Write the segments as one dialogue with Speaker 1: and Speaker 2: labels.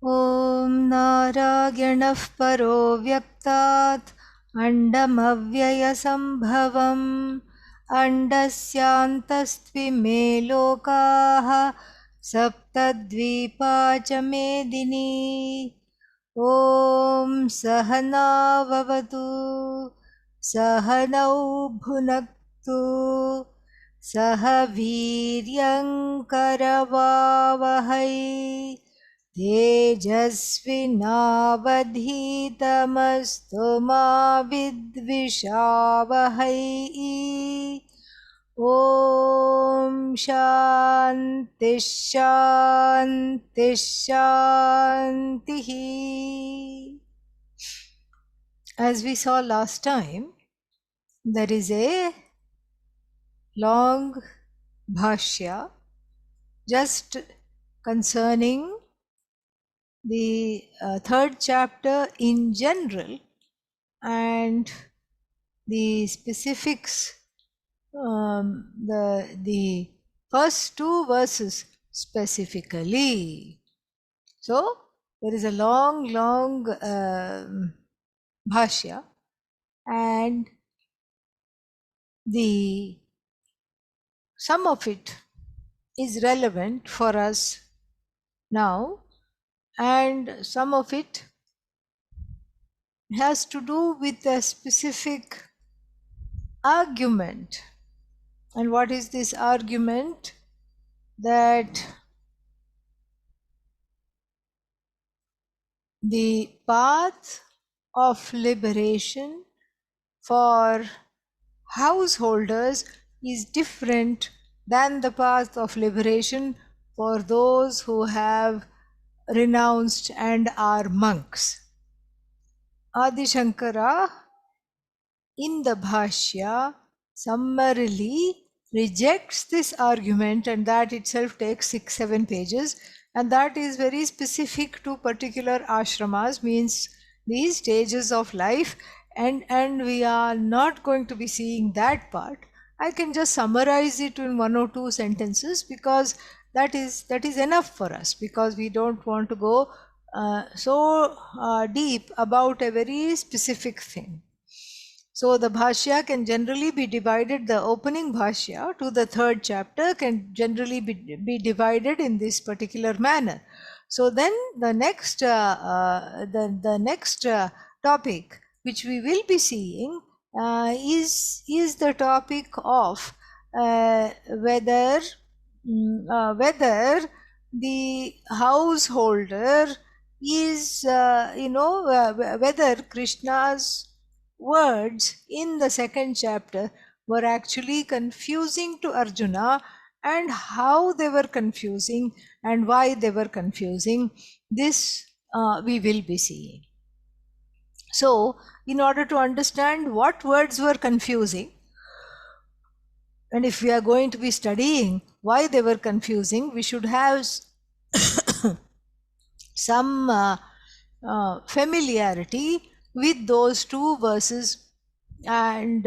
Speaker 1: ॐ नारायणः परो व्यक्तात् अण्डमव्ययसम्भवम् अण्डस्यान्तस्त्विमे लोकाः सप्तद्वीपा च मेदिनी ॐ सहनाववतु सहनौ भुनक्तु सह वीर्यङ्करवावहै तेजस्विनावधीतमस्तु मा विद्विषावहै ॐ शान्ति शान्ति शान्तिः. As we saw last time, there is a long bhashya just concerning the third chapter in general and the specifics, the first two verses specifically. So there is a long bhashya, and some of it is relevant for us now, and some of it has to do with a specific argument. And what is this argument? That the path of liberation for householders is different than the path of liberation for those who have renounced and are monks. Adi Shankara in the Bhashya summarily rejects this argument, and that itself takes 6-7 pages, and that is very specific to particular ashramas, means these stages of life, and we are not going to be seeing that part. I can just summarize it in 1 or 2 sentences, because that is enough for us, because we don't want to go so deep about a very specific thing. So the bhashya can generally be divided, the opening bhashya to the third chapter can generally be divided in this particular manner. So then the next topic which we will be seeing is the topic of whether the householder is whether Krishna's words in the second chapter were actually confusing to Arjuna, and how they were confusing and why they were confusing. This we will be seeing. So in order to understand what words were confusing, and if we are going to be studying why they were confusing, we should have some familiarity with those 2 verses, and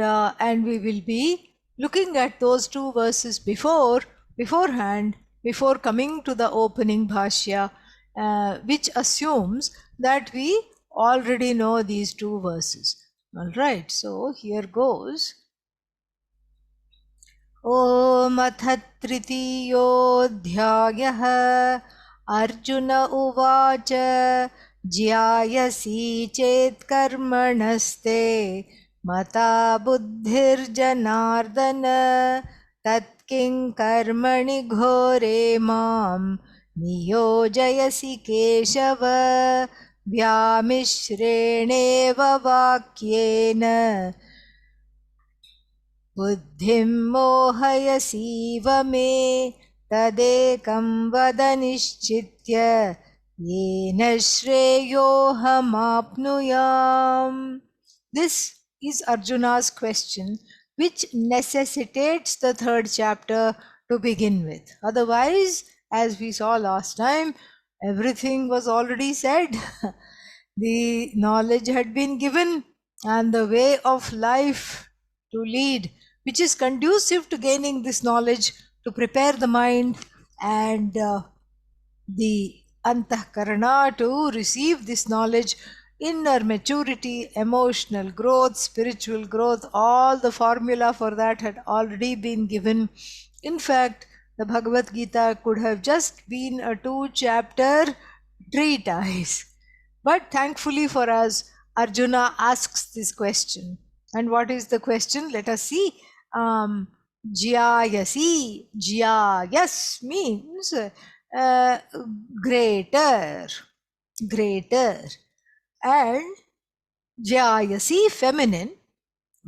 Speaker 1: we will be looking at those 2 verses beforehand, before coming to the opening bhashya, which assumes that we already know these 2 verses. All right, so here goes. ॐ अथ तृतीयोऽध्यायः अर्जुन उवाच ज्यायसि चेत् कर्मणस्ते मता बुद्धिर्जनार्दन तत्किं कर्मणि घोरे मां नियोजयसि केशव व्यामिश्रेणेव वाक्येन बुद्धिं मोहयसीव मे तदेकं वद निश्चित्य येन श्रेयोऽहमाप्नुयाम्. This is Arjuna's question, which necessitates the third chapter to begin with. Otherwise, as we saw last time, everything was already said. The knowledge had been given, and the way of life to lead, which is conducive to gaining this knowledge, to prepare the mind and the antahkarana to receive this knowledge. Inner maturity, emotional growth, spiritual growth, all the formula for that had already been given. In fact, the Bhagavad Gita could have just been a 2-chapter treatise. But thankfully for us, Arjuna asks this question. And what is the question? Let us see. Jyayasi. Jyayas means greater. Greater. And Jyayasi, feminine,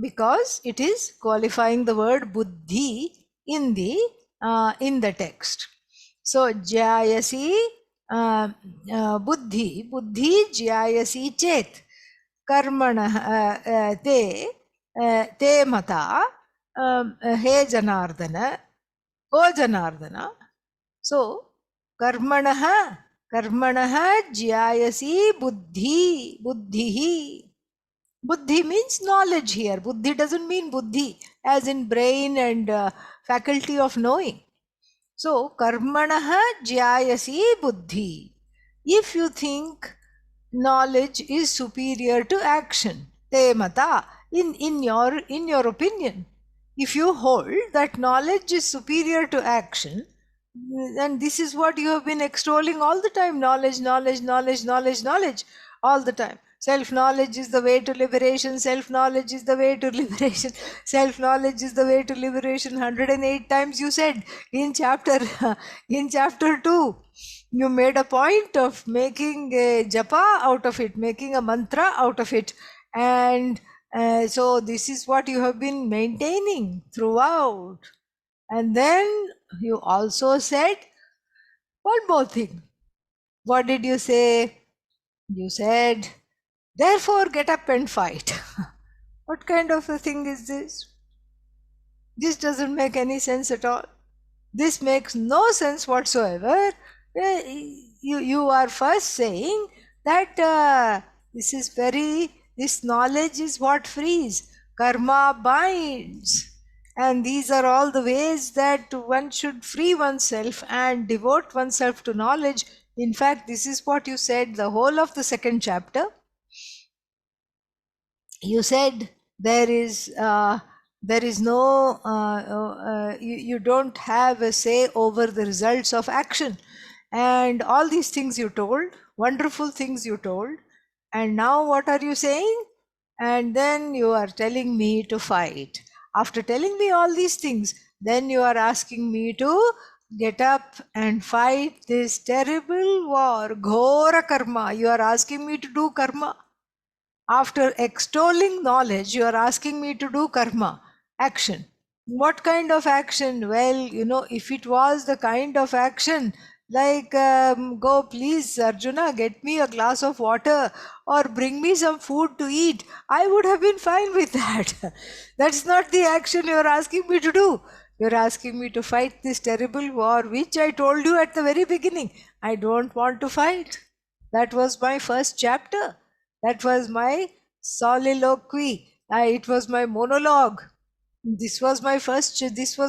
Speaker 1: because it is qualifying the word buddhi in the text. So jyayasi buddhi jyayasi chet karmana te mata he janardana o janardana. So karmanaha jyayasi buddhihi. Buddhi means knowledge here. Buddhi doesn't mean buddhi as in brain and faculty of knowing. So, karmanaha jyayasi buddhi. If you think knowledge is superior to action, te mata, in your opinion, if you hold that knowledge is superior to action, then this is what you have been extolling all the time: knowledge, all the time. Self-knowledge is the way to liberation, self-knowledge is the way to liberation, self-knowledge is the way to liberation. 108 times you said in chapter 2. You made a point of making a japa out of it, making a mantra out of it. And so this is what you have been maintaining throughout. And then you also said one more thing. What did you say? You said, therefore get up and fight. What kind of a thing is this? This doesn't make any sense at all. This makes no sense whatsoever. You are first saying that this knowledge is what frees. Karma binds. And these are all the ways that one should free oneself and devote oneself to knowledge. In fact, this is what you said the whole of the second chapter. You said there is no you don't have a say over the results of action, and all these things you told, wonderful things you told. And now what are you saying? And then you are telling me to fight. After telling me all these things, then you are asking me to get up and fight this terrible war, ghora karma. You are asking me to do karma. After extolling knowledge, you are asking me to do karma, action. What kind of action? Well, if it was the kind of action like, go please Arjuna, get me a glass of water or bring me some food to eat, I would have been fine with that. That's not the action you are asking me to do. You are asking me to fight this terrible war, which I told you at the very beginning, I don't want to fight. That was my first chapter. That was my soliloquy. It was my monologue. This was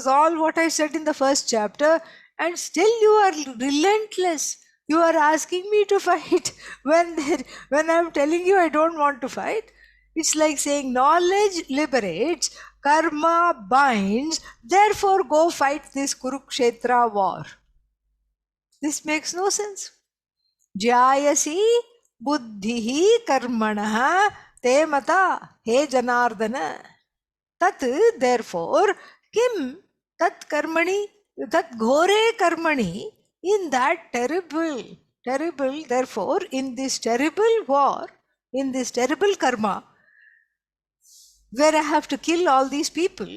Speaker 1: all what I said in the first chapter, and still you are relentless. You are asking me to fight when I'm telling you I don't want to fight. It's like saying knowledge liberates, karma binds, therefore go fight this Kurukshetra war. This makes no sense. Jyayasi buddhihi karmanaha te mata he janardana. Tat, therefore, kim tat karmani, tat ghore karmani, in that terrible, therefore, in this terrible war, in this terrible karma, where I have to kill all these people,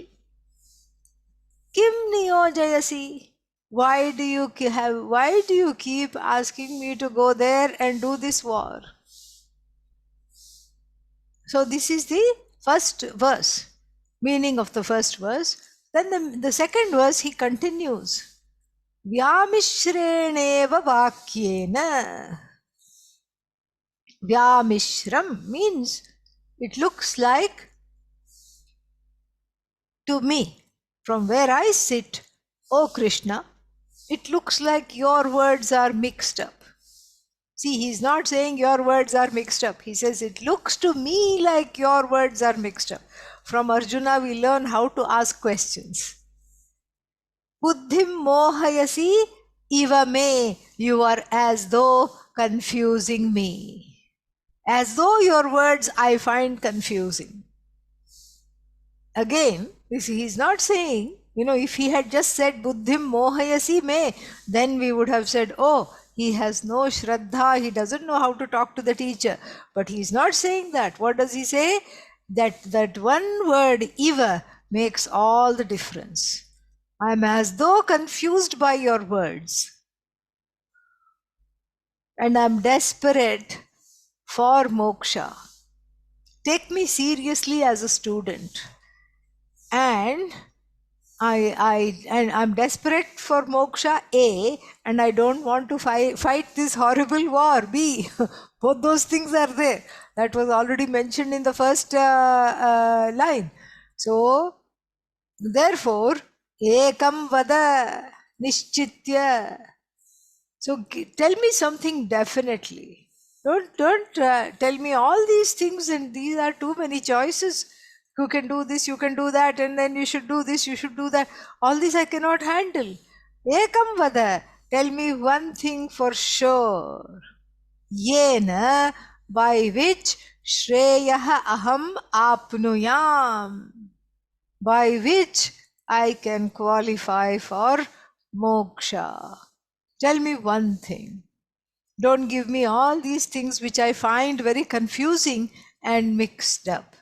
Speaker 1: kim niyojayasi? Why do you keep asking me to go there and do this war? So this is the first verse, meaning of the first verse. Then the second verse he continues. Vyamishreneva vakyena. Vyamishram means it looks like to me, from where I sit, O Krishna, it looks like your words are mixed up. See, he's not saying your words are mixed up. He says, it looks to me like your words are mixed up. From Arjuna, we learn how to ask questions. Buddhim mohayasi iva me. You are as though confusing me. As though your words I find confusing. Again, he's not saying, if he had just said Buddhim mohayasi me, then we would have said, oh, he has no shraddha, he doesn't know how to talk to the teacher. But he's not saying that. What does he say? That one word, iva, makes all the difference. I'm as though confused by your words. And I'm desperate for moksha. Take me seriously as a student. And I'm desperate for moksha, A, and I don't want to fight this horrible war, B. Both those things are there. That was already mentioned in the first line. So, therefore, ekam vada nishchitya. So, tell me something definitely. Don't tell me all these things and these are too many choices. You can do this, you can do that, and then you should do this, you should do that. All this I cannot handle. Ekam vada. Tell me one thing for sure. Yena, by which shreyaha aham apnuyam. By which I can qualify for moksha. Tell me one thing. Don't give me all these things which I find very confusing and mixed up.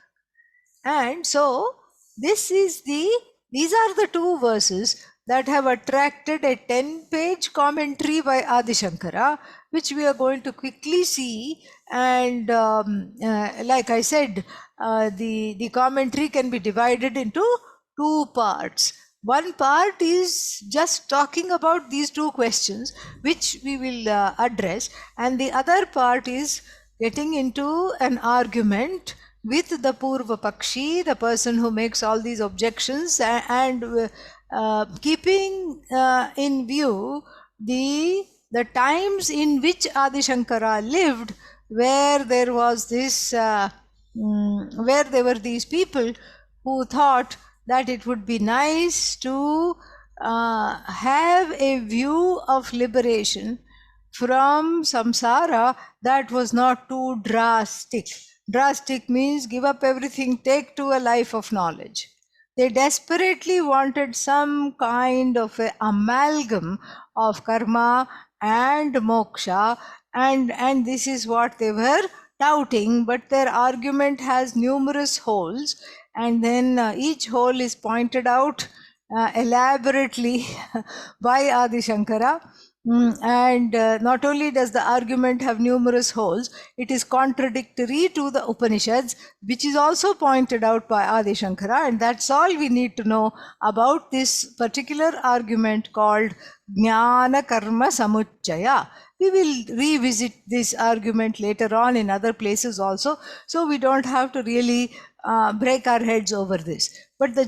Speaker 1: And so, these are the two verses that have attracted a 10-page commentary by Adi Shankara, which we are going to quickly see. And like I said, the commentary can be divided into two parts. One part is just talking about these two questions, which we will address, and the other part is getting into an argument with the Purva Pakshi, the person who makes all these objections, and keeping in view the times in which Adi Shankara lived, where there was this, where there were these people who thought that it would be nice to have a view of liberation from samsara that was not too drastic. Drastic means give up everything, take to a life of knowledge. They desperately wanted some kind of an amalgam of karma and moksha, and this is what they were doubting, but their argument has numerous holes, and then each hole is pointed out elaborately by Adi Shankara. And not only does the argument have numerous holes, it is contradictory to the Upanishads, which is also pointed out by Adi Shankara, and that's all we need to know about this particular argument called Jnana Karma Samuchchaya. We will revisit this argument later on in other places also, so we don't have to really break our heads over this. But the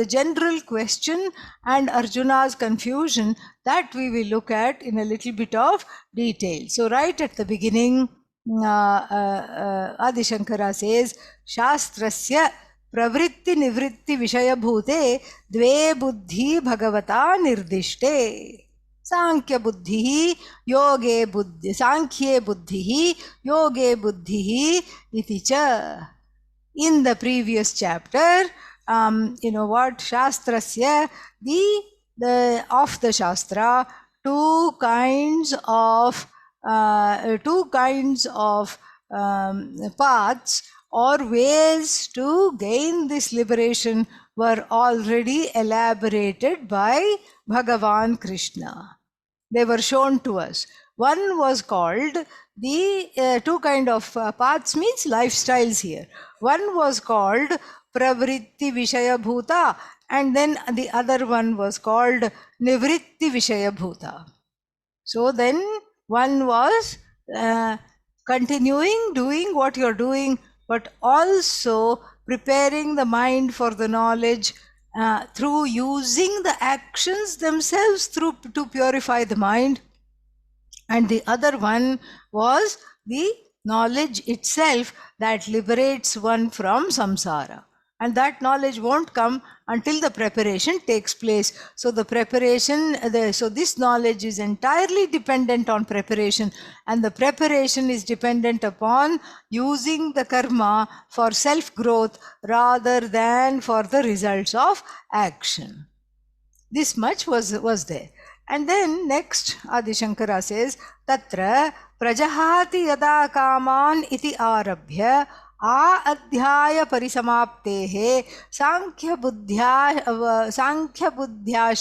Speaker 1: general question and Arjuna's confusion, that we will look at in a little bit of detail. So right at the beginning, Adi Shankara says, Shastrasya pravritti nivritti vishaya bhute dve buddhi bhagavata nirdishte. Sankhya buddhi yoge buddhi, Sankhye buddhi yoge buddhi iti cha. In the previous chapter, Shastrasya, of the Shastra, two kinds of paths or ways to gain this liberation were already elaborated by Bhagavan Krishna. They were shown to us. One was called the two kind of paths means lifestyles here. One was called Pravritti Vishaya Bhuta, and then the other one was called Nivritti Vishaya Bhuta. So then one was continuing doing what you're doing, but also preparing the mind for the knowledge through using the actions themselves to purify the mind. and the other one was the knowledge itself that liberates one from samsara. And that knowledge won't come until the preparation takes place. So the preparation, so this knowledge is entirely dependent on preparation, and the preparation is dependent upon using the karma for self-growth rather than for the results of action. This much was there. And then next Adi Shankara says, Tatra prajahati yada kaman iti arabhya adhyaya parisamaptehe sankhya buddhya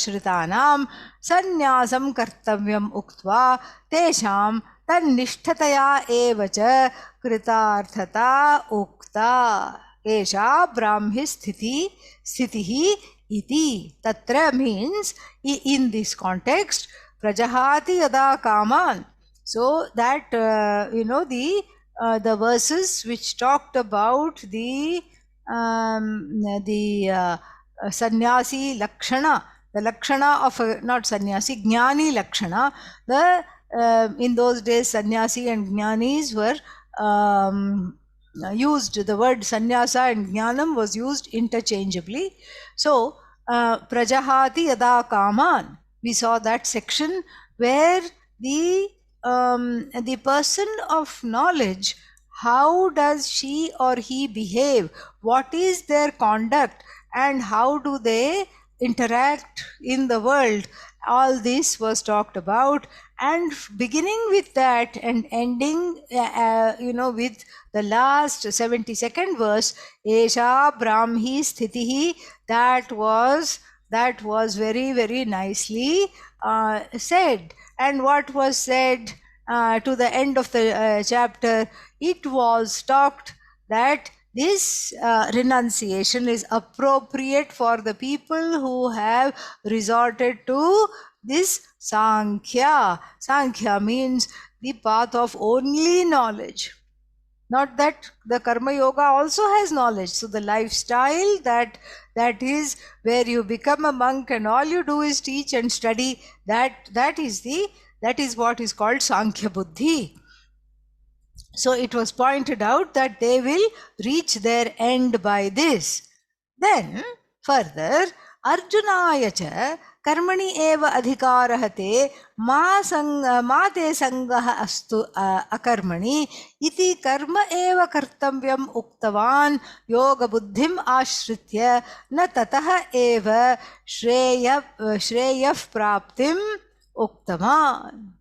Speaker 1: shritanam sannyasam kartavyam uktva tesham tannishtataya evacha kritarthata ukta esha brahmi sthitihi iti. Tatra means in this context, prajahati yada kaman. So that the verses which talked about the sannyasi lakshana, the lakshana of not sannyasi, jnani lakshana. In those days, sannyasi and jnanis were used. The word sannyasa and jnanam was used interchangeably. So prajahati yada kaman, we saw that section where the person of knowledge, how does she or he behave, what is their conduct, and how do they interact in the world, all this was talked about. And beginning with that and ending with the last 72nd verse, esha brahmi sthitihi, that was very, very nicely said. And what was said to the end of the chapter, it was talked that this renunciation is appropriate for the people who have resorted to this Sankhya. Sankhya means the path of only knowledge. Not that the Karma Yoga also has knowledge. So the lifestyle that is where you become a monk and all you do is teach and study, that is what is called Sankhya Buddhi. So it was pointed out that they will reach their end by this. Then further, Arjunaya cha कर्मणि एव अधिकारः ते मा ते संगः अस्तु अकर्मणि इति कर्म एव कर्तव्यम् उक्तवान् योगबुद्धिम् आश्रित्य न ततः एव श्रेयः प्राप्तिम् उक्तवान्.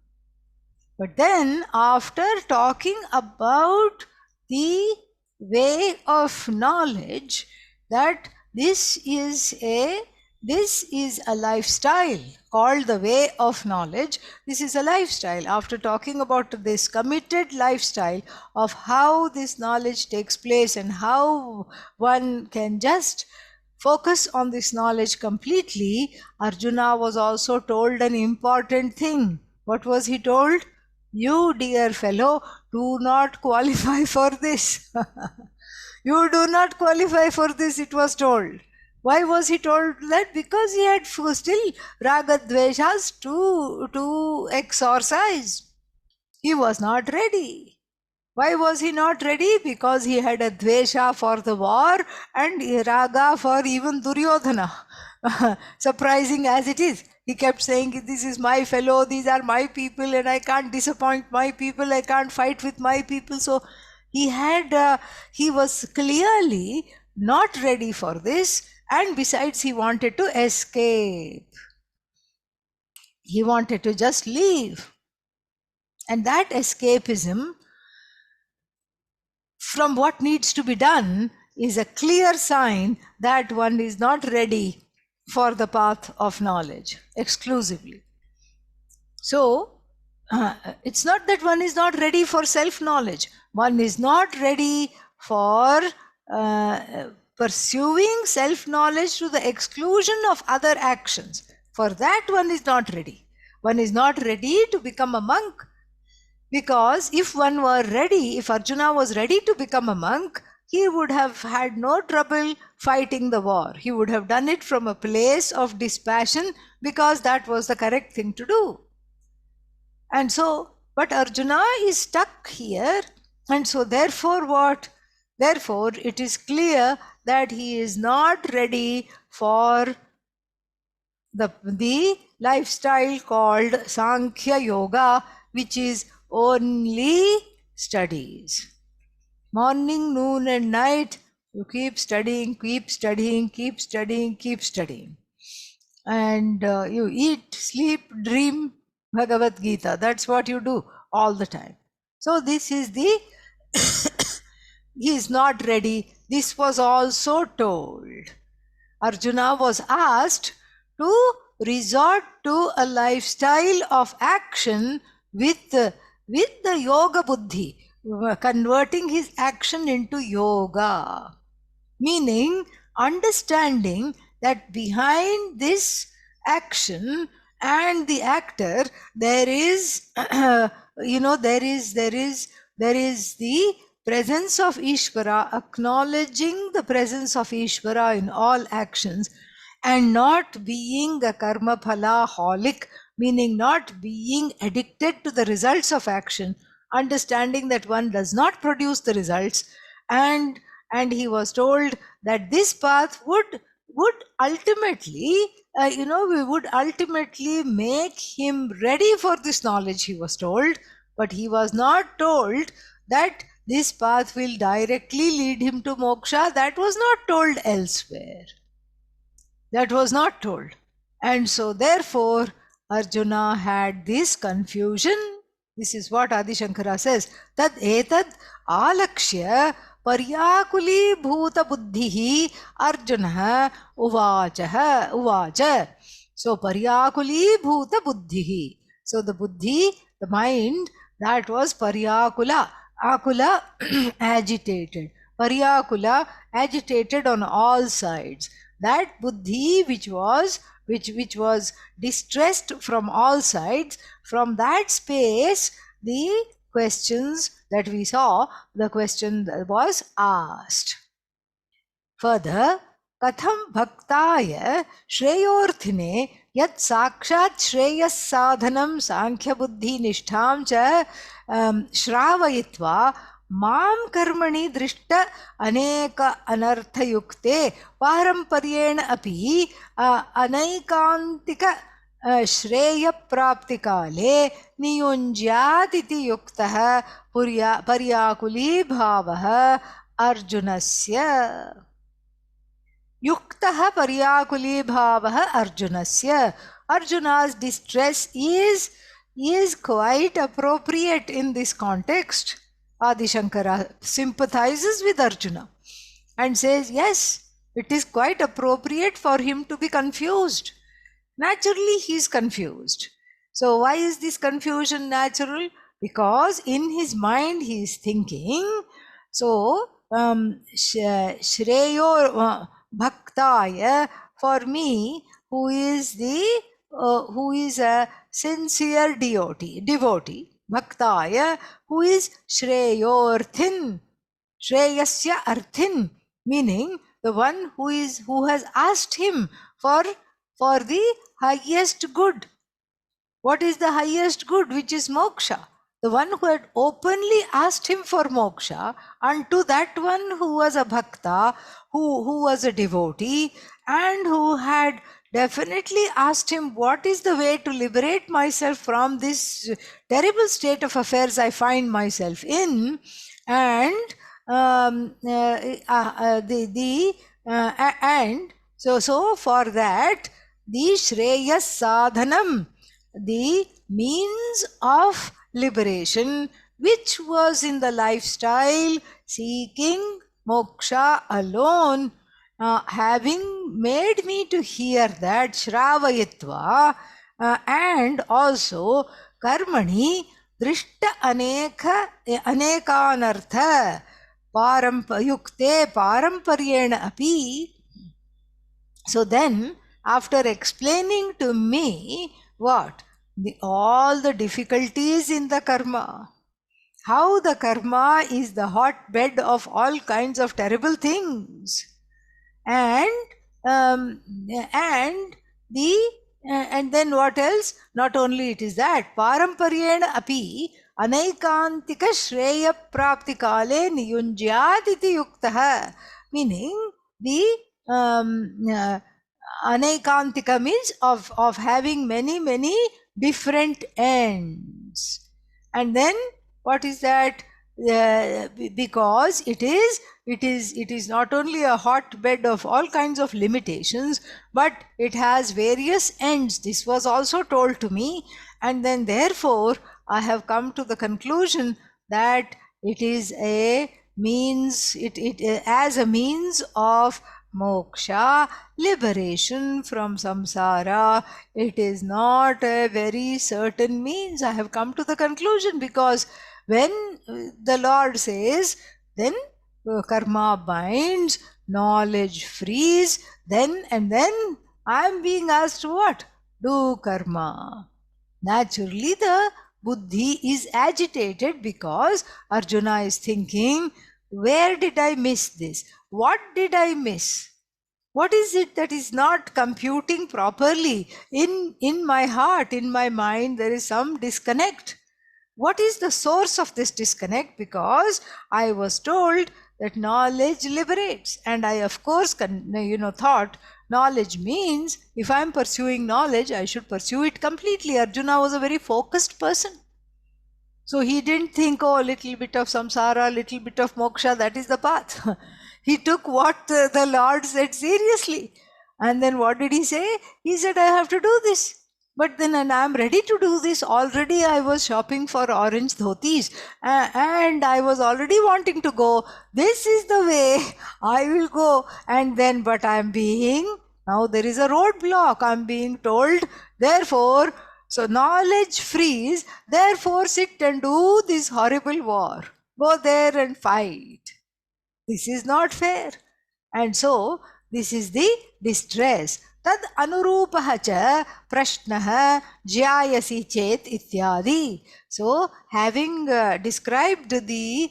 Speaker 1: But then after talking about the way of knowledge, that this is a lifestyle called the way of knowledge. This is a lifestyle. After talking about this committed lifestyle of how this knowledge takes place and how one can just focus on this knowledge completely, Arjuna was also told an important thing. What was he told? You, dear fellow, do not qualify for this. You do not qualify for this, it was told. Why was he told that? Because he had still raga dveshas to exorcise. He was not ready. Why was he not ready? Because he had a dvesha for the war and raga for even Duryodhana. Surprising as it is. He kept saying, this is my fellow, these are my people, and I can't disappoint my people, I can't fight with my people. So he was clearly not ready for this. And besides, he wanted to escape. He wanted to just leave. And that escapism from what needs to be done is a clear sign that one is not ready for the path of knowledge exclusively. So, it's not that one is not ready for self-knowledge. One is not ready for pursuing self-knowledge to the exclusion of other actions. For that one is not ready. One is not ready to become a monk, because if one were ready, if Arjuna was ready to become a monk, he would have had no trouble fighting the war. He would have done it from a place of dispassion because that was the correct thing to do. And so But Arjuna is stuck here, and so therefore what? Therefore, it is clear that he is not ready for the lifestyle called Sankhya Yoga, which is only studies. Morning, noon, and night, you keep studying, keep studying, keep studying, keep studying. And you eat, sleep, dream Bhagavad Gita. That's what you do all the time. So this is the, he is not ready. This was also told. Arjuna was asked to resort to a lifestyle of action with the yoga buddhi, converting his action into yoga. Meaning, understanding that behind this action and the actor, there is, there is the presence of Ishvara, acknowledging the presence of Ishvara in all actions, and not being a karma phala holic, meaning not being addicted to the results of action, understanding that one does not produce the results, and he was told that this path would ultimately, we would ultimately make him ready for this knowledge, he was told. But he was not told that this path will directly lead him to moksha. That was not told elsewhere. That was not told. And so therefore Arjuna had this confusion. This is what Adi Shankara says. Tad etad alakshya paryakuli bhuta buddhihi Arjuna uvacha. So paryakuli bhuta buddhihi. So the buddhi, the mind, that was paryakula. Akula, agitated. Paryakula, agitated on all sides. That buddhi which was distressed from all sides, from that space the questions that we saw, the question was asked. Further, katham bhaktaya shreyorthine yat sakshat shreyas sadhanam sankhya buddhi nishtham cha shravayitva माम कर्मणि दृष्ट अनेक अनर्थयुक्ते पारंपर्येण अपि अनैकांतिक श्रेय प्राप्ति काले नियुञ्ज्यादिति युक्तः पर्याकुली भावः अर्जुनस्य. युक्तः पर्याकुली भावः अर्जुनस्य. Arjuna's distress is quite appropriate in this context. Adi Shankara sympathizes with Arjuna and says, yes, it is quite appropriate for him to be confused. Naturally, he is confused. So why is this confusion natural? Because in his mind he is thinking, so Shreyo Bhaktaya, for me, who is a sincere devotee, Bhaktaya, who is Shreyorthin, Shreyasya Arthin, meaning the one who has asked him for the highest good. What is the highest good? Which is moksha. The one who had openly asked him for moksha, unto that one who was a bhakta, who was a devotee, and who had definitely asked him, what is the way to liberate myself from this terrible state of affairs I find myself in? And so for that, the Shreyas Sadhanam, the means of liberation, which was in the lifestyle seeking moksha alone, having made me to hear that Shravayitva, and also Karmani Drishta Anekanartha Yukte Paramparyena Api. So then, after explaining to me what? All the difficulties in the karma, how the karma is the hotbed of all kinds of terrible things, and then what else? Not only it is that, Paramparyena Api, anaikantika shreya prapti kale niyunjyat iti yuktah, meaning the anaikantika means of having many different ends. And then what is that? Because it is not only a hotbed of all kinds of limitations, but it has various ends. This was also told to me, and then therefore I have come to the conclusion that it is a means, it as a means of moksha, liberation from samsara. It is not a very certain means. I have come to the conclusion, because when the Lord says, then karma binds, knowledge frees, then I am being asked what? Do karma. Naturally, the buddhi is agitated, because Arjuna is thinking, where did I miss this? What did I miss? What is it that is not computing properly? In my heart, in my mind, there is some disconnect. What is the source of this disconnect? Because I was told that knowledge liberates, and I of course thought knowledge means if I am pursuing knowledge, I should pursue it completely. Arjuna was a very focused person. So he didn't think, oh, a little bit of samsara, a little bit of moksha, that is the path. He took what the Lord said seriously. And then what did he say? He said, I have to do this. But then, and I am ready to do this. Already I was shopping for orange dhotis, and I was already wanting to go. This is the way I will go. And then, but I am being, now there is a roadblock. I am being told, therefore, so knowledge frees, therefore sit and do this horrible war. Go there and fight. This is not fair. And so, this is the distress. Tad anurupaha cha prashnaha jyayasi chet ityadi. So, having described the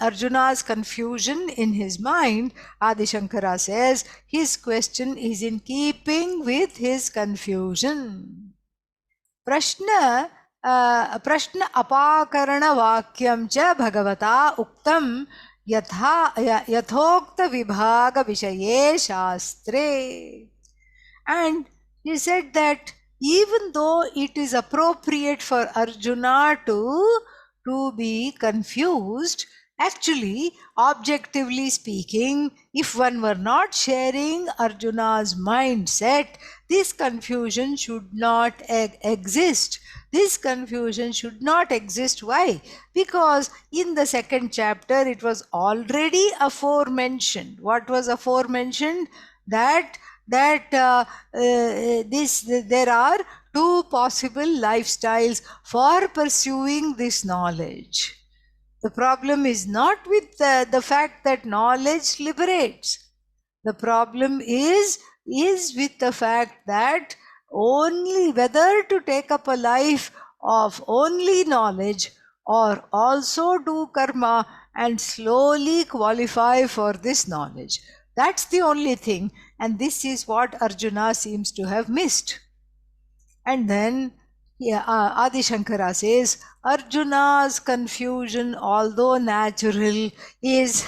Speaker 1: Arjuna's confusion in his mind, Adi Shankara says his question is in keeping with his confusion. प्रश्न अपाकरण वाक्यं च भगवता उक्तं यथोक्त विभाग विषये शास्त्रे. And he said that even though it is appropriate for Arjuna to be confused, actually, objectively speaking, if one were not sharing Arjuna's mindset, this confusion should not exist. This confusion should not exist. Why? Because in the second chapter, it was already aforementioned. What was aforementioned? That there are two possible lifestyles for pursuing this knowledge. The problem is not with the fact that knowledge liberates. The problem is with the fact that only whether to take up a life of only knowledge or also do karma and slowly qualify for this knowledge. That's the only thing, and this is what Arjuna seems to have missed. And then Adi Shankara says, Arjuna's confusion, although natural, is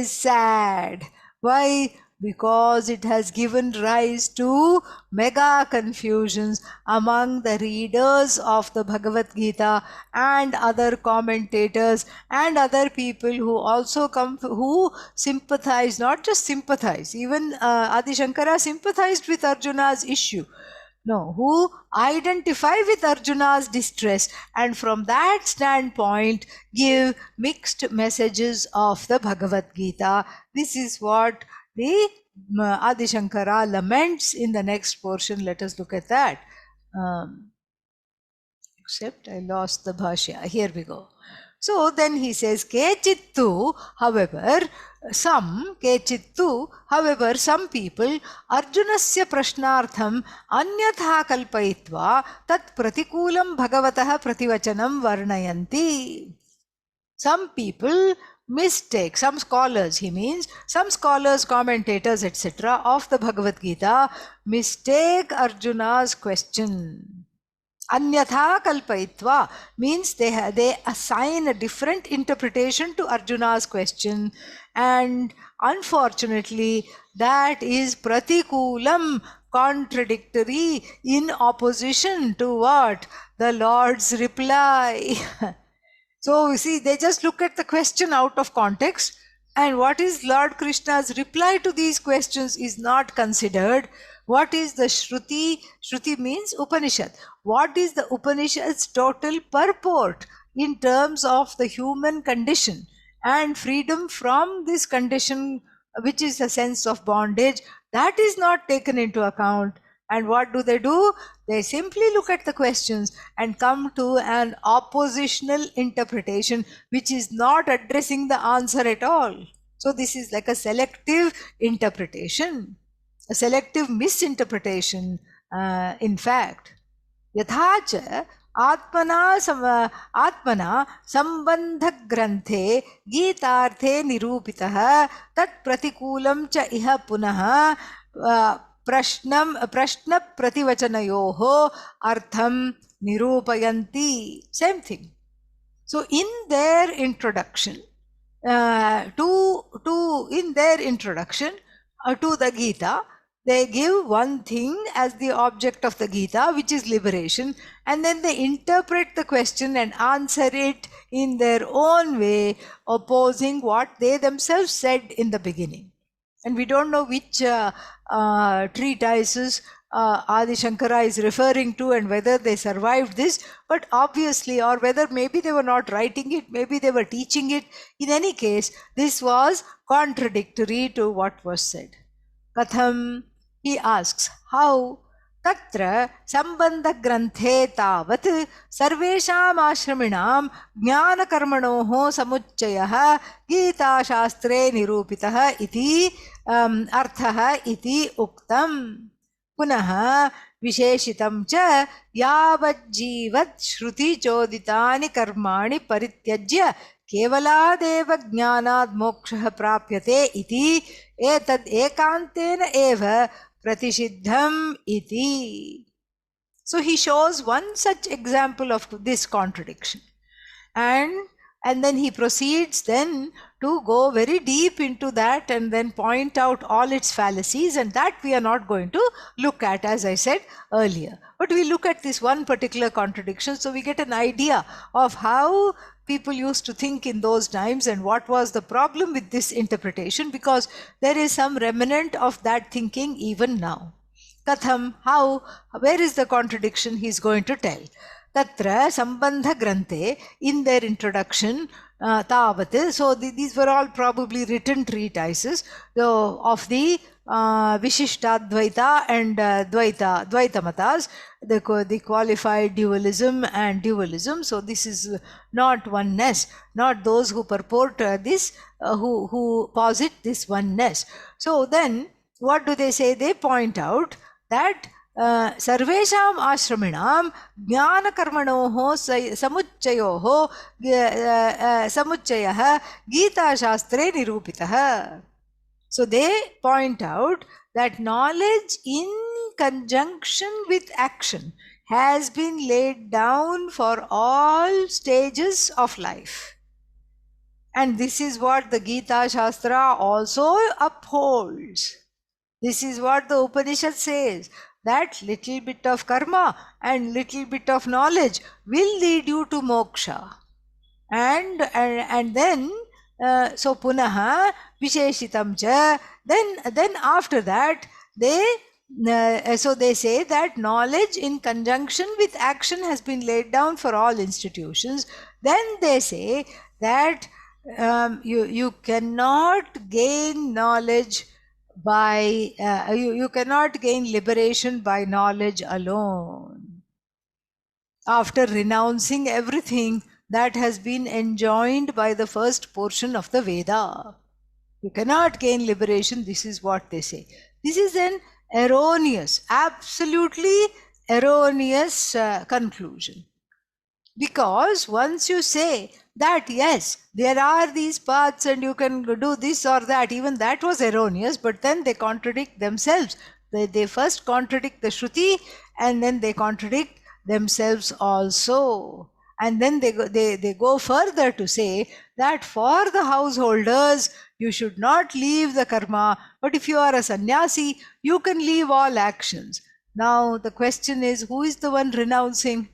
Speaker 1: sad. Why? Because it has given rise to mega confusions among the readers of the Bhagavad Gita and other commentators and other people who also who sympathize, not just sympathize, even Adi Shankara sympathized with Arjuna's issue. No, who identify with Arjuna's distress, and from that standpoint give mixed messages of the Bhagavad Gita. This is what the Adi Shankara laments in the next portion. Let us look at that. Except I lost the Bhashya. Here we go. So then he says, Kechittu, however, some people, Arjunasya prashnartham anyatha kalpayitva tat pratikulam bhagavatah prativachanam varnayanti. Some people mistake, some scholars, he means, some scholars, commentators, etc. of the Bhagavad Gita mistake Arjuna's question Anyatha kalpayitva means they assign a different interpretation to Arjuna's question, and unfortunately that is pratikulam, contradictory, in opposition to what? The Lord's reply. So you see, they just look at the question out of context, and what is Lord Krishna's reply to these questions is not considered. What is the Shruti? Shruti means Upanishad. What is the Upanishad's total purport in terms of the human condition and freedom from this condition, which is a sense of bondage? That is not taken into account. And what do? They simply look at the questions and come to an oppositional interpretation, which is not addressing the answer at all. So this is like a selective interpretation, a selective misinterpretation, in fact. यथा च आत्मना सम्बन्धग्रन्थे गीतार्थे निरूपितः तत् प्रतिकूलं च इह पुनः प्रश्नप्रतिवचनयोः अर्थं निरूपयन्ति. Same thing. So in their introduction to the Gita, they give one thing as the object of the Gita, which is liberation, and then they interpret the question and answer it in their own way, opposing what they themselves said in the beginning. And we don't know which treatises Adi Shankara is referring to and whether they survived this, but obviously, or whether maybe they were not writing it, maybe they were teaching it. In any case, this was contradictory to what was said. Katham, he asks, how? Tatra sambandha granthe tavat sarvesham ashraminam jnana karmanoho samuchchayah Gita shastre nirupitah iti arthah iti uktam. Punah visheshitam cha yavajjivat shruti choditani karmani parityajya Keoladeo ज्ञानाद् मोक्षः प्राप्यते इति एतद् एकान्तेन एव प्रतिषिद्धम् इति. So he shows one such example of this contradiction, and then he proceeds then to go very deep into that and then point out all its fallacies, and that we are not going to look at, as I said earlier. But we look at this one particular contradiction, so we get an idea of how people used to think in those times and what was the problem with this interpretation, because there is some remnant of that thinking even now. Katham, how? Where is the contradiction? He is going to tell. Tatra sambandha grante, in their introduction, tavat. So these were all probably written treatises of the Vishishtadvaita and Dvaita matas, the qualified dualism and dualism. So this is not oneness, not those who purport this, who posit this oneness. So then what do they say? They point out that सर्वेषाम् आश्रमिणां ज्ञानकर्मणोः समुच्चयः गीताशास्त्रे निरूपितः. So they point out that knowledge in conjunction with action has been laid down for all stages of life. And this is what the Gita Shastra also upholds. This is what the Upanishad says, that little bit of karma and little bit of knowledge will lead you to moksha. And then so punaha visheshitam cha, then after that they say that knowledge in conjunction with action has been laid down for all institutions. Then they say that you cannot gain knowledge by you cannot gain liberation by knowledge alone. After renouncing everything that has been enjoined by the first portion of the Veda, you cannot gain liberation. This is what they say. This is an erroneous, absolutely erroneous conclusion. Because once you say that yes, there are these paths and you can do this or that, even that was erroneous, but then they contradict themselves. They first contradict the Shruti and then they contradict themselves also. And then they go further to say that for the householders, you should not leave the karma, but if you are a sannyasi, you can leave all actions. Now the question is, who is the one renouncing?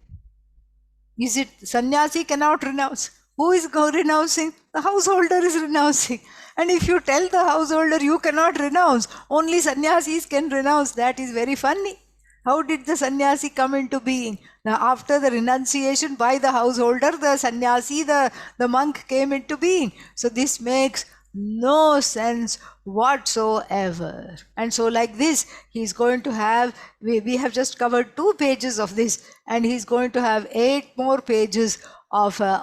Speaker 1: Is it sannyasi cannot renounce? Who is renouncing? The householder is renouncing. And if you tell the householder you cannot renounce, only sannyasis can renounce, that is very funny. How did the sannyasi come into being? Now, after the renunciation by the householder, the sannyasi, the monk came into being. So this makes no sense whatsoever. And so like this, he's going to have, we have just covered 2 pages of this, and he's going to have 8 more pages of a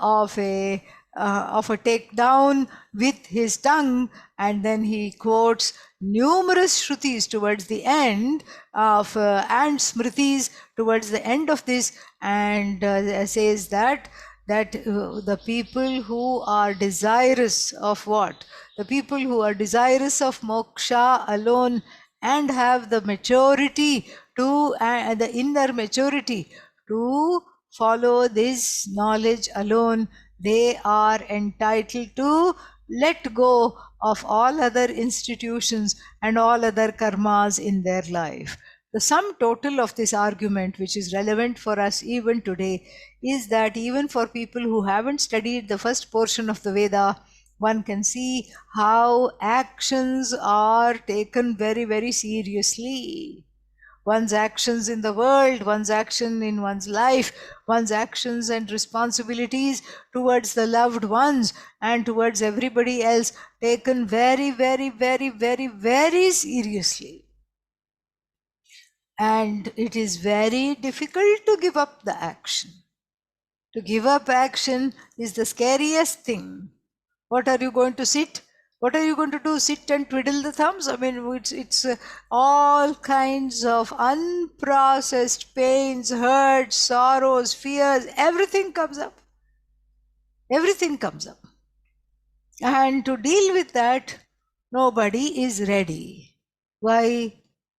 Speaker 1: takedown with his tongue. And then he quotes numerous shrutis towards the end of and smritis towards the end of this, and says that the people who are desirous of what? The people who are desirous of moksha alone and have the maturity to, the inner maturity to follow this knowledge alone, they are entitled to let go of all other institutions and all other karmas in their life. The sum total of this argument, which is relevant for us even today, is that even for people who haven't studied the first portion of the Veda, one can see how actions are taken very, very seriously. One's actions in the world, one's action in one's life, one's actions and responsibilities towards the loved ones and towards everybody else, taken very, very, very, very, very seriously. And it is very difficult to give up the action. To give up action is the scariest thing. What are you going to sit? What are you going to do? Sit and twiddle the thumbs? I mean, it's all kinds of unprocessed pains, hurts, sorrows, fears, everything comes up. Everything comes up. And to deal with that, nobody is ready. Why?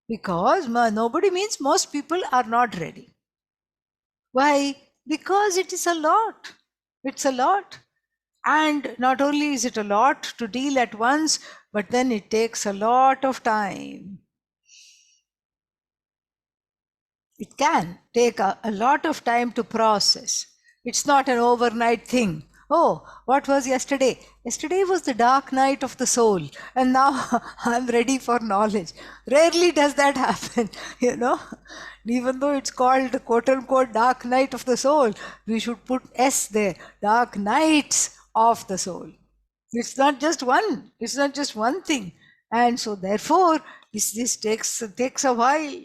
Speaker 1: Because nobody means most people are not ready. Why? Because it is a lot. It's a lot. And not only is it a lot to deal at once, but then it takes a lot of time. It can take a lot of time to process. It's not an overnight thing. Oh, what was yesterday? Yesterday was the dark night of the soul, and now I'm ready for knowledge. Rarely does that happen, Even though it's called quote-unquote dark night of the soul, we should put S there, dark nights of the soul. It's not just one. It's not just one thing. And so therefore, this takes a while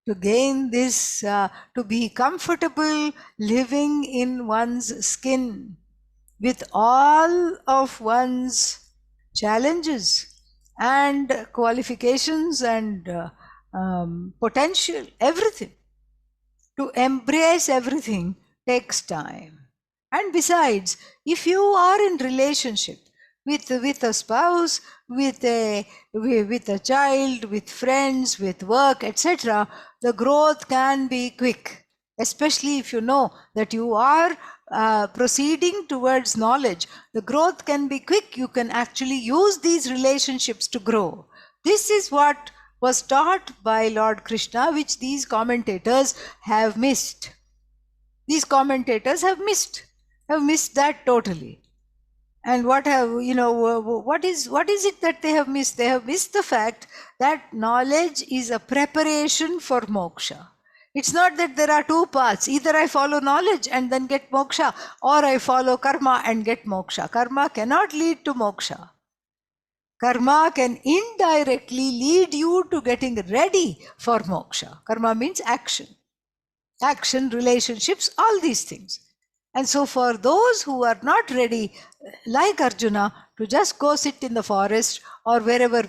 Speaker 1: to gain this, to be comfortable living in one's skin with all of one's challenges and qualifications and potential, everything. To embrace everything takes time. And besides, if you are in relationship with a spouse, with a child, with friends, with work, etc., the growth can be quick, especially if you know that you are proceeding towards knowledge. The growth can be quick. You can actually use these relationships to grow. This is what was taught by Lord Krishna, which these commentators have missed. These commentators have missed that totally. And what is it that they have missed? They have missed the fact that knowledge is a preparation for moksha. It's not that there are 2 paths. Either I follow knowledge and then get moksha, or I follow karma and get moksha. Karma cannot lead to moksha. Karma can indirectly lead you to getting ready for moksha. Karma means action. Action, relationships, all these things. And so for those who are not ready, like Arjuna, to just go sit in the forest or wherever,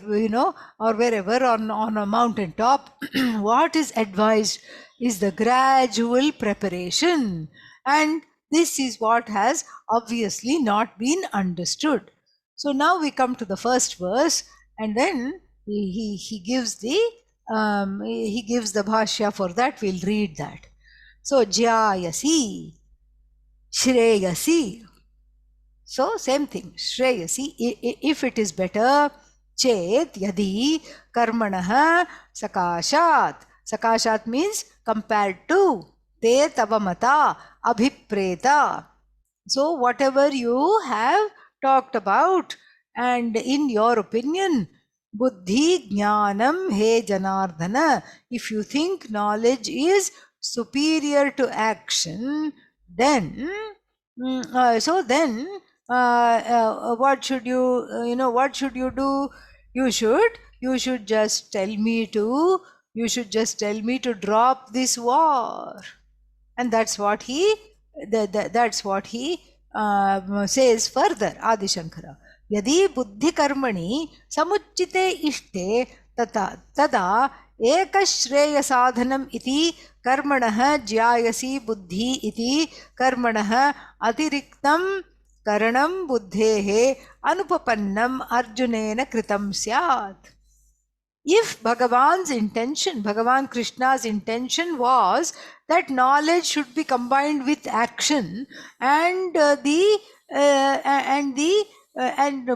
Speaker 1: or wherever on a mountain top, what is advised is the gradual preparation. And this is what has obviously not been understood. So now we come to the first verse, and then he gives the bhashya for that. We'll read that. So jyayasi, shreyasi. So same thing, shreyasi, if it is better, chet yadi karmanah sakashat. Sakashat means compared to, te tavamata abhipreta. So whatever you have talked about, and in your opinion, buddhi jnanam he janardhana, if you think knowledge is superior to action, then what should you what should you do? You should just tell me to drop this war. And that's what he says further, Adi Shankara. Yadi buddhi karmani samuchite ishte tada ekashreya sadhanam iti karmanah jyayasi buddhi iti karmanah atiriktam karanam buddhehe anupapannam arjunena kritam syat. If Bhagavan Krishna's intention was that knowledge should be combined with action, and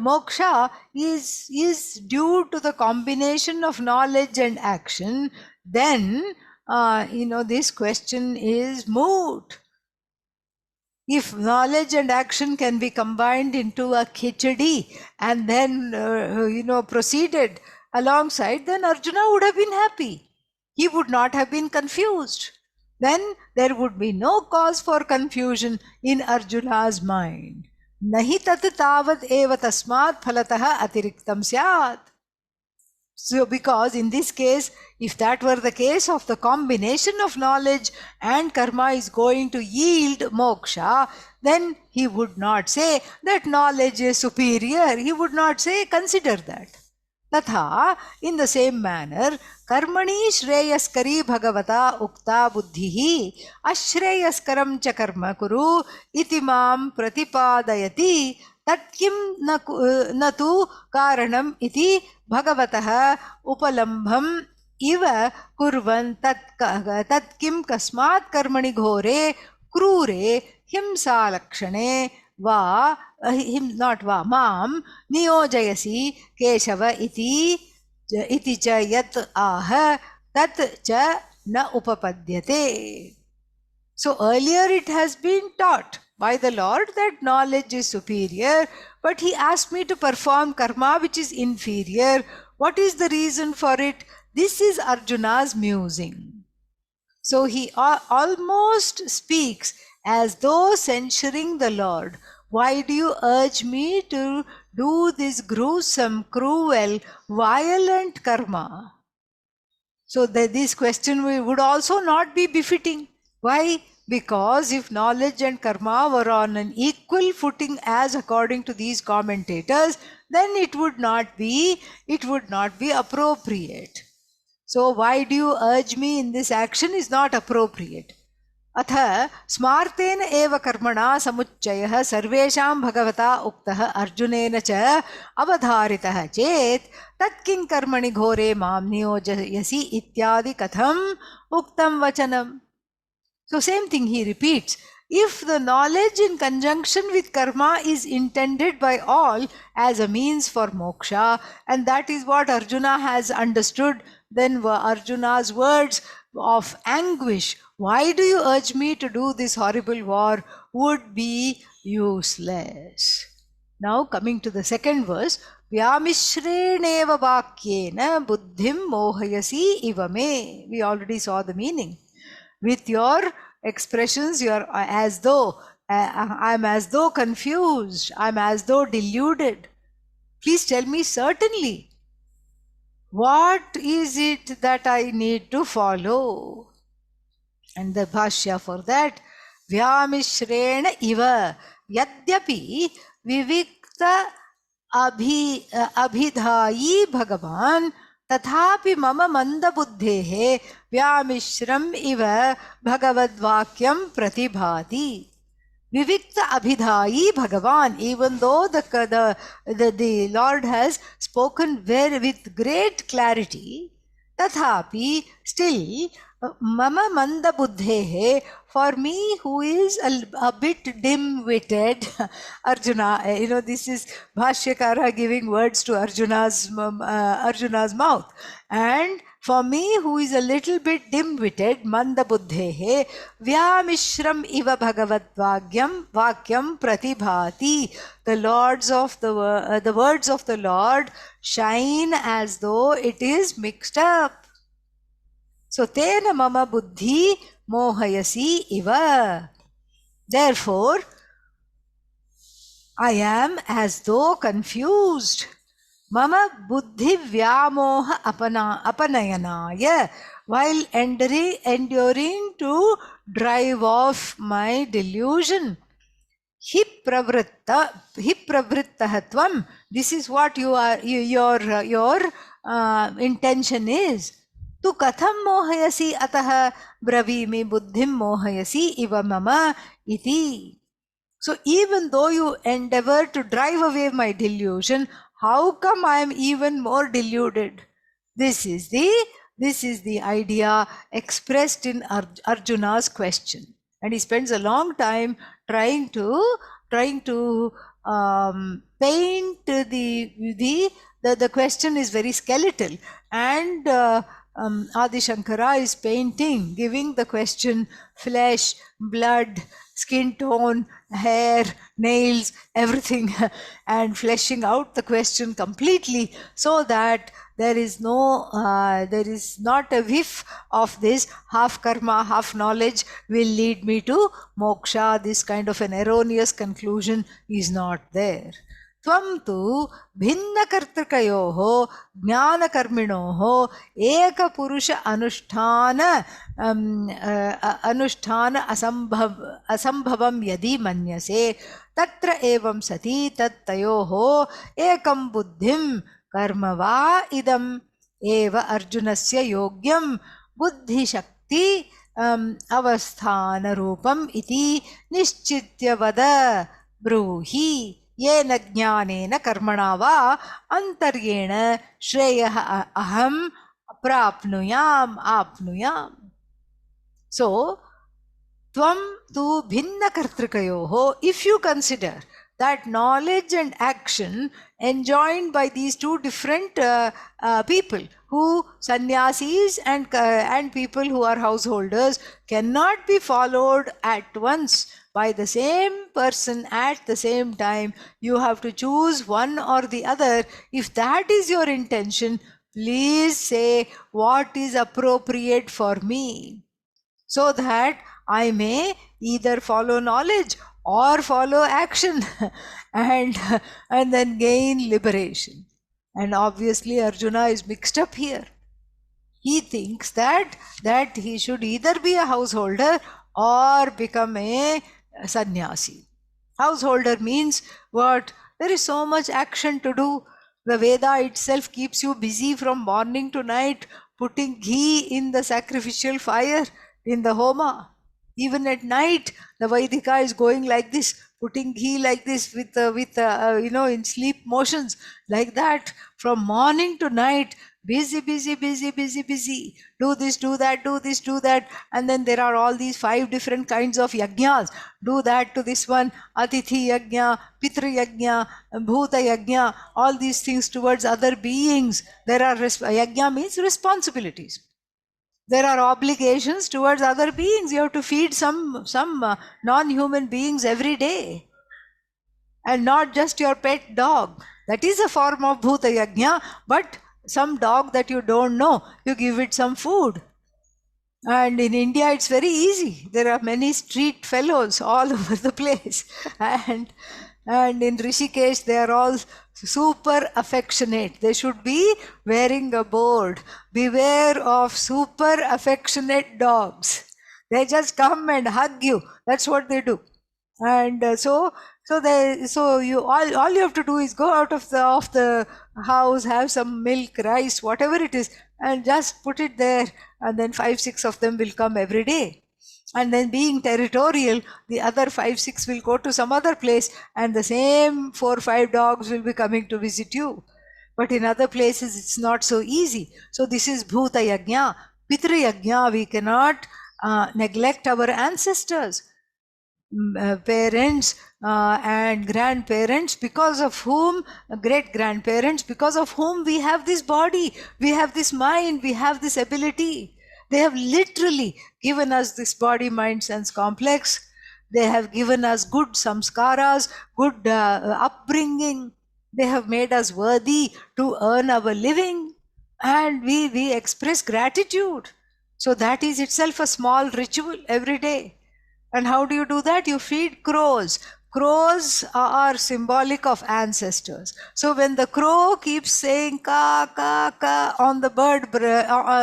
Speaker 1: moksha is due to the combination of knowledge and action, then this question is moot. If knowledge and action can be combined into a khichdi and then proceeded alongside, then Arjuna would have been happy. He would not have been confused. Then there would be no cause for confusion in Arjuna's mind. Nahi tat tavad eva tasmat phalatah atiriktam syat. So because in this case, if that were the case of the combination of knowledge and karma is going to yield moksha, then he would not say that knowledge is superior. He would not say, consider that. Tatha, in the same manner, karmani shreyaskari bhagavata ukta buddhihi ashreyaskaram cha karma kuru iti mam pratipadayati tatkim na tu karanam iti bhagavatah upalambham iva kurvan tatkim kasmat karmani ghore krure himsa lakshane va not va mam niyojayasi keshava iti cha yat ah tat cha na upapadyate. So earlier it has been taught by the Lord that knowledge is superior, but he asked me to perform karma which is inferior. What is the reason for it? This is Arjuna's musing. So he almost speaks as though censuring the Lord. Why do you urge me to do this gruesome, cruel, violent karma? So this question would also not be befitting. Why? Because if knowledge and karma were on an equal footing as according to these commentators, then it would not be appropriate. So why do you urge me in this action is not appropriate. अथ स्मार्तेन एव कर्मणा समुच्चयः सर्वेषां भगवता उक्तः अर्जुनेन च अवधारितः चेत् तत्किं कर्मणि घोरे मां नियोजयसि इत्यादि कथम् उक्तं वचनम्. So same thing he repeats. If the knowledge in conjunction with karma is intended by all as a means for moksha, and that is what Arjuna has understood, then Arjuna's words of anguish, why do you urge me to do this horrible war, would be useless. Now coming to the second verse, Vyamishreneva vakyena buddhim mohayasi ivame. We already saw the meaning. With your expressions, you are as though, I'm as though confused, I'm as though deluded. Please tell me certainly, what is it that I need to follow? And the Bhashya for that, Vyamishrena iva yadyapi vivikta abhidhayi bhagavan तथापि मम मंदबुद्धेः व्यामिश्रम इव भगवद्वाक्यम प्रतिभाति. Vivikta abhidhayi Bhagavan, even though the Lord has spoken with great clarity, tathapi, still Mama manda buddhehe, for me who is a bit dim-witted, Arjuna, this is Bhashyakara giving words to Arjuna's mouth. And for me who is a little bit dim-witted, manda buddhehe, vyamishram iva bhagavat vakyam pratibhati. The words of the Lord shine as though it is mixed up. So, tena mama buddhi mohayasi iva. Therefore, I am as though confused. Mama buddhi vyamoha apanayanaya, while enduring to drive off my delusion. Hi pravrittahatvam. This is what your intention is. Tu katham mohayasi atah bravimi buddhim mohayasi iva mama iti. So even though you endeavor to drive away my delusion, how come I am even more deluded? This is the idea expressed in Arjuna's question. And he spends a long time trying to paint the question is very skeletal, and Adi Shankara is painting, giving the question flesh, blood, skin tone, hair, nails, everything, and fleshing out the question completely, so that there is not a whiff of this half karma, half knowledge will lead me to moksha. This kind of an erroneous conclusion is not there. Tvam tu bhinna kartrikayoho jnana karminoho eka purusha anusthana asambhavam yadi manyase tatra evam sati tattayoho ekam buddhim karma va idam eva arjunasya yogyam buddhi shakti avasthana rupam iti nischitya vada bruhi येन ज्ञानेन कर्मणा वा अंतर्येण श्रेयः अहम प्राप्नुयाम. So, tvam tu bhinna kartrikayoho, if you consider that knowledge and action enjoined by these two different people, who sannyasis and people who are householders, cannot be followed at once by the same person at the same time. You have to choose one or the other. If that is your intention, please say what is appropriate for me, so that I may either follow knowledge or follow action and then gain liberation. And obviously Arjuna is mixed up here. He thinks that he should either be a householder or become a sannyasi. Householder means what? There is so much action to do. The Veda itself keeps you busy from morning to night, putting ghee in the sacrificial fire, in the homa. Even at night, the Vaidika is going like this, putting ghee like this with in sleep motions, like that, from morning to night. Busy. Do this, do that, do this, do that. And then there are all these 5 different kinds of yajnas. Do that to this one, Atithi yajna, Pitru yajna, Bhuta yajna, all these things towards other beings. There are, yajna means responsibilities. There are obligations towards other beings. You have to feed some non-human beings every day. And not just your pet dog. That is a form of Bhuta yajna, but some dog that you don't know, you give it some food. And in India, it's very easy. There are many street fellows all over the place. And in Rishikesh, they are all super affectionate. They should be wearing a board. Beware of super affectionate dogs. They just come and hug you. That's what they do. And all you have to do is go out of the house, have some milk, rice, whatever it is, and just put it there, and then 5-6 of them will come every day. And then, being territorial, the other 5-6 will go to some other place, and the same 4-5 dogs will be coming to visit you. But in other places, it's not so easy. So this is Bhuta Yajna. Pitrayajna, we cannot neglect our ancestors, parents and grandparents, because of whom, great grandparents, because of whom we have this body, we have this mind, we have this ability. They have literally given us this body, mind, sense complex. They have given us good samskaras, good upbringing. They have made us worthy to earn our living, and we express gratitude. So that is itself a small ritual every day. And how do you do that? You feed crows. Crows are symbolic of ancestors. So when the crow keeps saying ka ka ka on the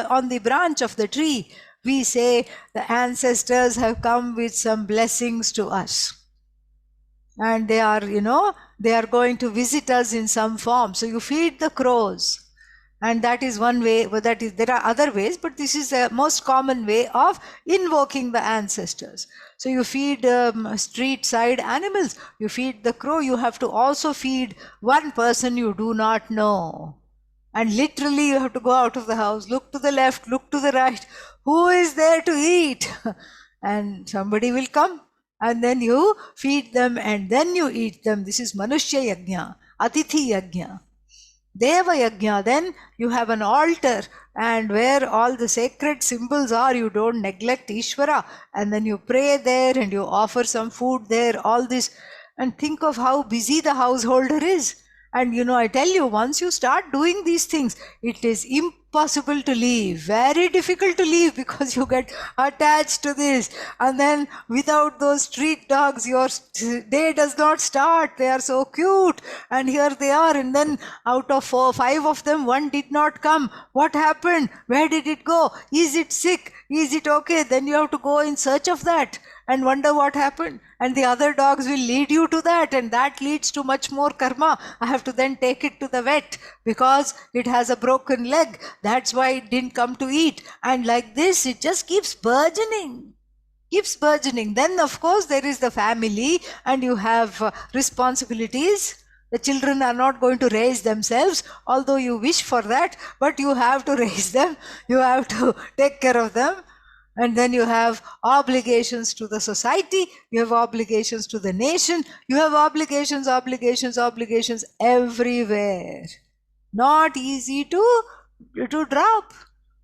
Speaker 1: on the branch of the tree, we say the ancestors have come with some blessings to us, and they are, they are going to visit us in some form. So you feed the crows. And that is one way. There are other ways, but this is the most common way of invoking the ancestors. So you feed street side animals, you feed the crow. You have to also feed one person you do not know, and literally you have to go out of the house, look to the left, look to the right, who is there to eat? And somebody will come, and then you feed them, and then you eat them. This is Manushya Yajna, Atithi Yajna. Deva Yajna, then you have an altar, and where all the sacred symbols are, you don't neglect Ishvara, and then you pray there and you offer some food there, all this. And think of how busy the householder is. And I tell you, once you start doing these things, it is impossible to leave, very difficult to leave, because you get attached to this. And then without those street dogs, your day does not start. They are so cute, and here they are, and then out of 5 of them, one did not come. What happened? Where did it go? Is it sick? Is it okay? Then you have to go in search of that and wonder what happened. And the other dogs will lead you to that, and that leads to much more karma. I have to then take it to the vet because it has a broken leg. That's why it didn't come to eat. And like this, it just keeps burgeoning. Then, of course, there is the family, and you have responsibilities. The children are not going to raise themselves, although you wish for that, but you have to raise them. You have to take care of them. And then you have obligations to the society, you have obligations to the nation, you have obligations everywhere. Not easy to drop.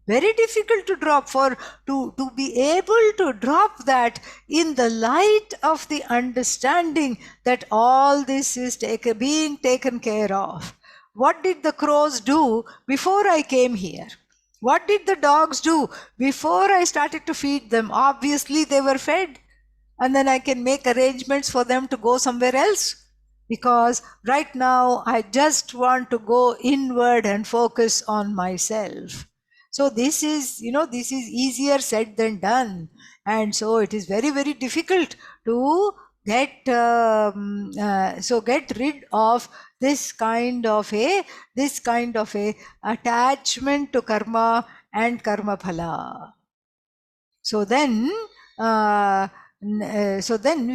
Speaker 1: Very difficult to drop. To be able to drop that in the light of the understanding that all this is being taken care of. What did the crows do before I came here? What did the dogs do before I started to feed them? Obviously, they were fed. And then I can make arrangements for them to go somewhere else. Because right now, I just want to go inward and focus on myself. So this is easier said than done. And so it is very, very difficult to get rid of this kind of a attachment to karma and karma phala. So then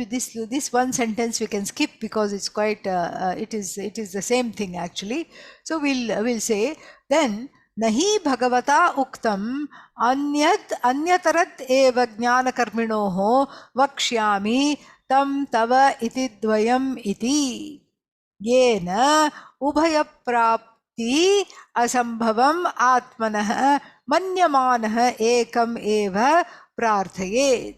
Speaker 1: this one sentence we can skip because it's quite it is the same thing actually. So we'll say then nahi bhagavata uktam anyatarat eva jnana karminoho vakshyami tam tava iti dvayam iti yena ubhaya prapti asambhavam atmanah manyamanah ekam eva prarthayet.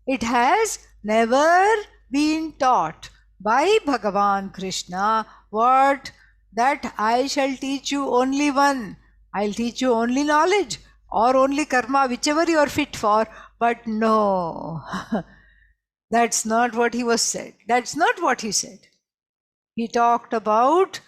Speaker 1: It has never been taught by Bhagavan Krishna what? That I shall teach you only one. I'll teach you only knowledge or only karma, whichever you are fit for. But no, that's not what he was said. That's not what he said. He talked about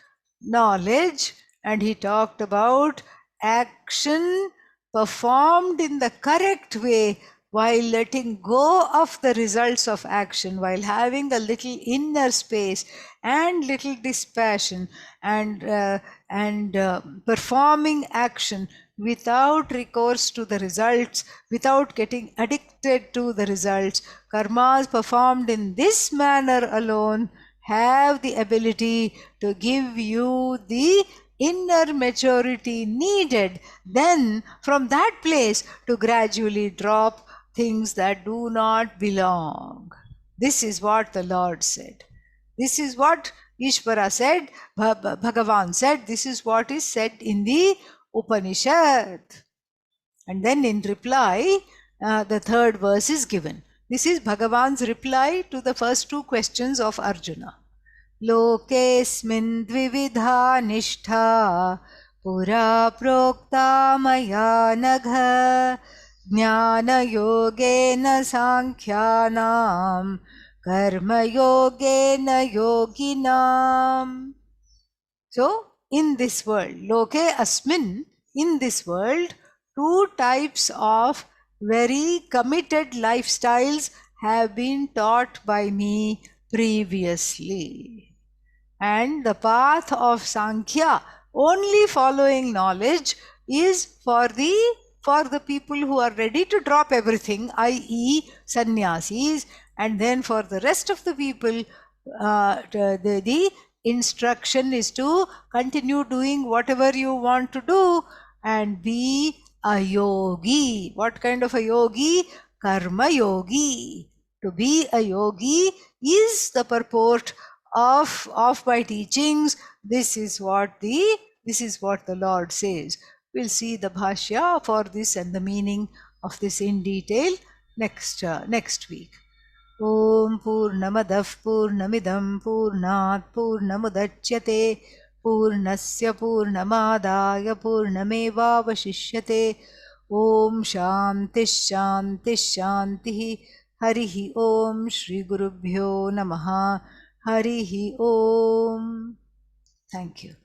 Speaker 1: knowledge, and he talked about action performed in the correct way, while letting go of the results of action, while having a little inner space and little dispassion, and performing action without recourse to the results, without getting addicted to the results. Karmas performed in this manner alone have the ability to give you the inner maturity needed then from that place to gradually drop things that do not belong. This is what the Lord said. This is what Ishvara said, Bhagavan said, this is what is said in the Upanishad. And then in reply, the third verse is given. This is Bhagavan's reply to the first two questions of Arjuna. लोकेऽस्मिन् द्विविधा निष्ठा पुरा प्रोक्ता मया नघ ज्ञानयोगेन साङ्ख्यानां कर्मयोगेन योगिनाम्. So, in this world, loke asmin, in this world, two types of very committed lifestyles have been taught by me previously. And the path of Sankhya, only following knowledge, is for the people who are ready to drop everything, i.e. sannyasis, and then for the rest of the people, the instruction is to continue doing whatever you want to do and be a yogi. What kind of a yogi? Karma yogi. To be a yogi is the purport of my teachings. This is what the Lord says. We'll see the Bhashya for this and the meaning of this in detail next week. Om Purnamadah Purnamidam Purnat Purnamudachyate Purnasya Purnamadaya Purnamevavashishyate. Om Shanti Shanti Shanti. Harihi Om Shri Gurubhyo Namaha. Harihi Om. Thank you.